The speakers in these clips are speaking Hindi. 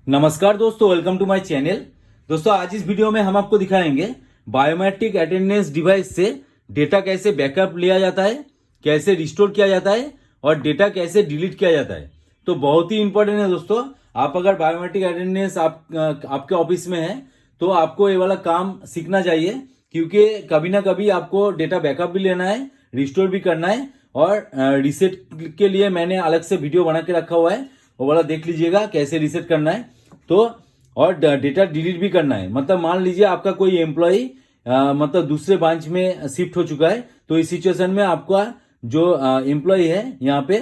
नमस्कार दोस्तों, वेलकम टू माय चैनल। दोस्तों आज इस वीडियो में हम आपको दिखाएंगे बायोमेट्रिक अटेंडेंस डिवाइस से डेटा कैसे बैकअप लिया जाता है, कैसे रिस्टोर किया जाता है और डेटा कैसे डिलीट किया जाता है। तो बहुत ही इंपॉर्टेंट है दोस्तों। आप अगर बायोमेट्रिक अटेंडेंस आपके ऑफिस में है तो आपको ये वाला काम सीखना चाहिए, क्योंकि कभी ना कभी आपको डेटा बैकअप भी लेना है, रिस्टोर भी करना है और रीसेट के लिए मैंने अलग से वीडियो बना के रखा हुआ है, वो वाला देख लीजिएगा कैसे रीसेट करना है। तो और डेटा डिलीट भी करना है। मतलब मान लीजिए आपका कोई एम्प्लॉय मतलब दूसरे ब्रांच में शिफ्ट हो चुका है, तो इस सिचुएशन में आपका जो एम्प्लॉय है यहाँ पे,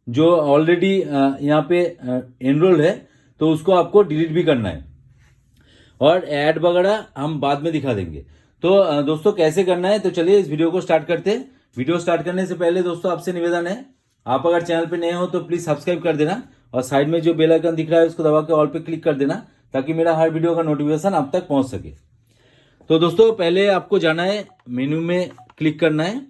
जो ऑलरेडी यहाँ पे एनरोल है, तो उसको आपको डिलीट भी करना है और ऐड वगैरह हम बाद में दिखा देंगे। तो दोस्तों कैसे करना है, तो चलिए इस वीडियो को स्टार्ट करते हैं। वीडियो स्टार्ट करने से पहले दोस्तों आपसे निवेदन है, आप अगर चैनल पे नए हो तो प्लीज सब्सक्राइब कर देना और साइड में जो बेल आइकन दिख रहा है उसको दबा के ऑल पे क्लिक कर देना, ताकि मेरा हर वीडियो का नोटिफिकेशन आप तक पहुंच सके। तो दोस्तों पहले आपको जाना है, मेन्यू में क्लिक करना है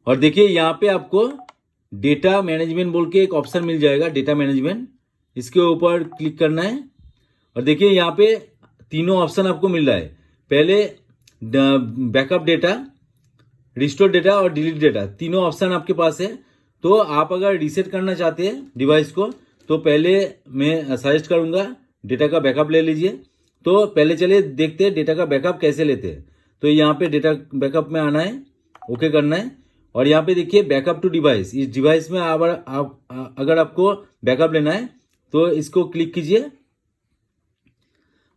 और देखिए यहाँ पे आपको डेटा मैनेजमेंट बोल के एक ऑप्शन मिल जाएगा, डेटा मैनेजमेंट, इसके ऊपर क्लिक करना है और देखिए यहाँ पे तीनों ऑप्शन आपको मिल रहा है। पहले बैकअप डेटा, रिस्टोर डेटा और डिलीट डेटा, तीनों ऑप्शन आपके पास है। तो आप अगर रीसेट करना चाहते हैं डिवाइस को तो पहले मैं सजेस्ट करूंगा डेटा का बैकअप ले लीजिए। तो पहले चलिए देखते हैं डेटा का बैकअप कैसे लेते हैं। तो यहाँ पे डेटा बैकअप में आना है, ओके करना है और यहाँ पे देखिए बैकअप टू डिवाइस, इस डिवाइस में अगर आपको बैकअप लेना है तो इसको क्लिक कीजिए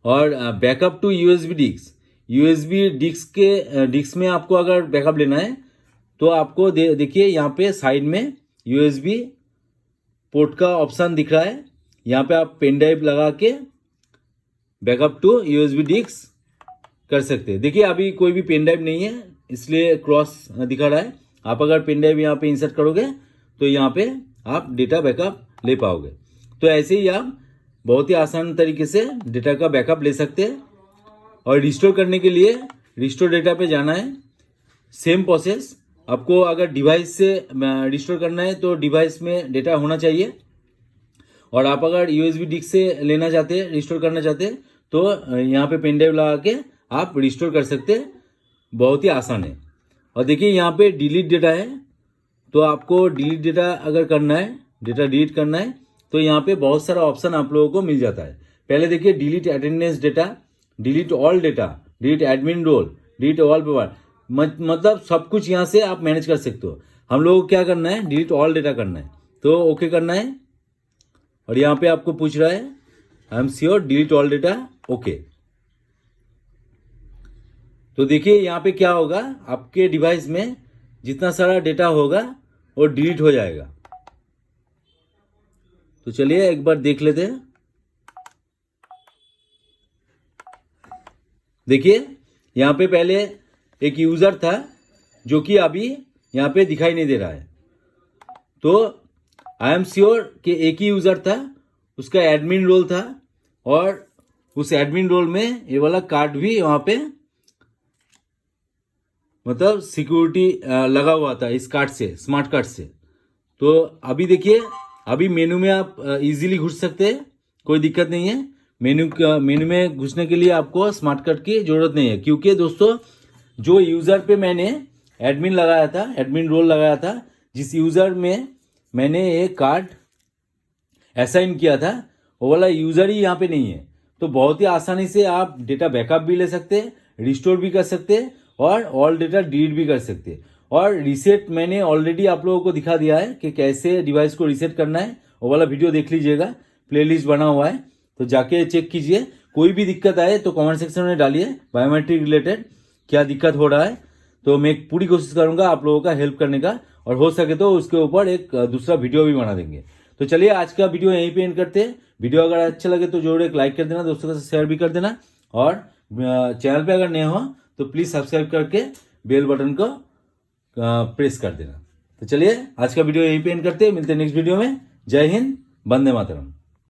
और backup to USB disk, USB disk में आपको अगर बैकअप लेना है तो आपको देखिए यहाँ पे साइड में यूएसबी पोर्ट का ऑप्शन दिख रहा है। यहाँ पे आप पेन ड्राइव लगा के बैकअप टू यूएसबी डिस्क कर सकते हैं। देखिए अभी कोई भी पेन ड्राइव नहीं है, इसलिए क्रॉस दिखा रहा है। आप अगर पेन ड्राइव यहाँ पे इंसर्ट करोगे तो यहाँ पे आप डेटा बैकअप ले पाओगे। तो ऐसे ही आप बहुत ही आसान तरीके से डेटा का बैकअप ले सकते हैं। और रिस्टोर करने के लिए रिस्टोर डेटा पे जाना है, सेम प्रोसेस। आपको अगर डिवाइस से रिस्टोर करना है तो डिवाइस में डेटा होना चाहिए, और आप अगर यूएसबी डिस्क से लेना चाहते हैं, रिस्टोर करना चाहते हैं, तो यहाँ पे पेन ड्राइव लगा के आप रिस्टोर कर सकते हैं। बहुत ही आसान है। और देखिए यहाँ पे डिलीट डेटा है, तो आपको डिलीट डेटा अगर करना है, डेटा डिलीट करना है, तो यहाँ पे बहुत सारा ऑप्शन आप लोगों को मिल जाता है। पहले देखिए delete attendance data, delete all data, delete admin role, delete all paper, मतलब सब कुछ यहाँ से आप मैनेज कर सकते हो। हम लोगों को क्या करना है, डिलीट ऑल डेटा करना है, तो ओके करना है। और यहाँ पे आपको पूछ रहा है I am sure delete all data, okay. तो देखिए यहाँ पे क्या होगा, आपके डिवाइस में जितना सारा डेटा होगा वो डिलीट हो जाएगा। तो चलिए एक बार देख लेते हैं। देखिए यहाँ पे पहले एक यूजर था जो कि अभी यहाँ पे दिखाई नहीं दे रहा है। तो आई एम श्योर कि एक ही यूजर था, उसका एडमिन रोल था और उस एडमिन रोल में ये वाला कार्ड भी वहां पे मतलब सिक्योरिटी लगा हुआ था इस कार्ड से, स्मार्ट कार्ड से। तो अभी देखिए, अभी मेनू में आप इजीली घुस सकते हैं, कोई दिक्कत नहीं है। मेनू में घुसने के लिए आपको स्मार्ट कार्ड की जरूरत नहीं है, क्योंकि दोस्तों जो यूजर पे मैंने एडमिन लगाया था, एडमिन रोल लगाया था, जिस यूजर में मैंने एक कार्ड असाइन किया था, वो वाला यूजर ही यहाँ पे नहीं है। तो बहुत ही आसानी से आप डेटा बैकअप भी ले सकते हैं, रिस्टोर भी कर सकते हैं और ऑल डेटा डिलीट भी कर सकते हैं। और रीसेट मैंने ऑलरेडी आप लोगों को दिखा दिया है कि कैसे डिवाइस को रीसेट करना है, वो वाला वीडियो देख लीजिएगा, प्लेलिस्ट बना हुआ है, तो जाके चेक कीजिए। कोई भी दिक्कत आए तो कमेंट सेक्शन में डालिए, बायोमेट्रिक रिलेटेड क्या दिक्कत हो रहा है, तो मैं पूरी कोशिश करूंगा आप लोगों का हेल्प करने का, और हो सके तो उसके ऊपर एक दूसरा वीडियो भी बना देंगे। तो चलिए आज का वीडियो यहीं पे एंड करते हैं। वीडियो अगर अच्छा लगे तो जरूर एक लाइक कर देना, दोस्तों के साथ शेयर भी कर देना, और चैनल पे अगर नए हो तो प्लीज सब्सक्राइब करके बेल बटन को प्रेस कर देना। तो चलिए आज का वीडियो यहीं पे एंड करते हैं, मिलते हैं नेक्स्ट वीडियो में। जय हिंद, वंदे मातरम।